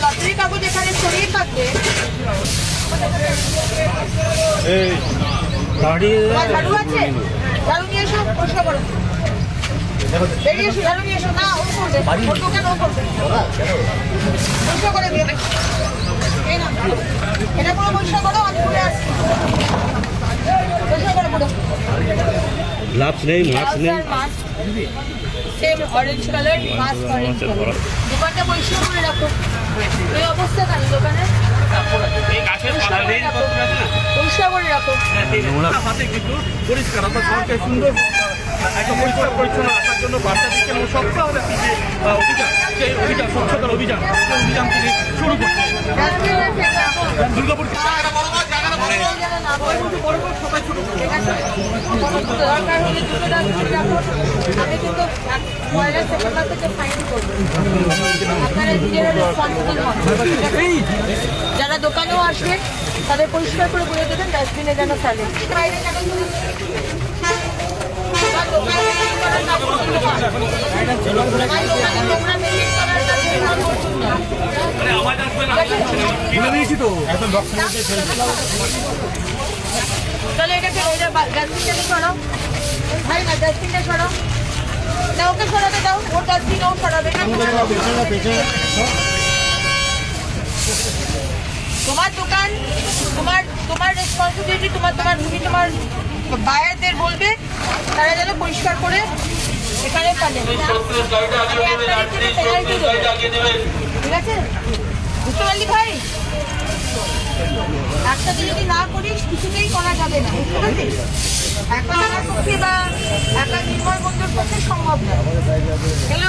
লটারির কাগজ এখানে ছড়িয়ে থাকবে। ঝাড়ু আছে? ঝাড়ু নিয়ে এসো, পরিষ্কার করো। বেরিয়ে এসো, ঝাড়ু নিয়ে এসো। না, ও করবে। ওর দোকান ও করবে। পরিষ্কার করে দিয়ে দেবে। এটা পুরো পরিষ্কার করো, আমি ঘুরে আসছি। পরিষ্কার করো পুরো। গ্লাভস নেই, মাস্ক নেই। Same orange colour, mask orange colour. দোকানটা পরিষ্কার করে রাখো। এই অবস্থা কেন দোকানে? পরিষ্কার করে রাখো। পরিষ্কার অর্থাৎ শহরকে সুন্দর একটা পরিষ্কার পরিচ্ছন্ন রাখার জন্য বার্তা দিচ্ছেন এবং সপ্তাহে অভিযান, সেই অভিযান স্বচ্ছতার অভিযান তিনি শুরু করছেন। দুর্গাপুর দরকার হলে দুটো দাগ ধরে রাখো। আমি কিন্তু পয়লা সেপ্টেম্বর থেকে ফাইন করবো। আপনারা নিজেরা রেসপন্সিবল হন। যারা দোকানেও আসবেন তাদের পরিষ্কার করে বলে দেবেন ডাস্টবিনে যেন ফেলে। বাইরে কেন চলো এটাকে ডাস্টবিনটাকে সরাও। ভাই না ডাস্টবিনটা সরাও। না ওকে সরাতে দাও, ওর ডাস্টবিন ও সরাবে না। তোমার দোকান, তোমার রেসপন্সিবিলিটি। তুমি তোমার বায়ারদের বলবে তারা যেন পরিষ্কার করে এখানে ফেলে। ঠিক আছে, বুঝতে পারলি ভাই? একসাথে যদি না করিস কিছুতেই করা যাবে না, বুঝতে পারছিস? একা আমার পক্ষে বা একা নির্মল বন্ধুর পক্ষে সম্ভব না। এগুলো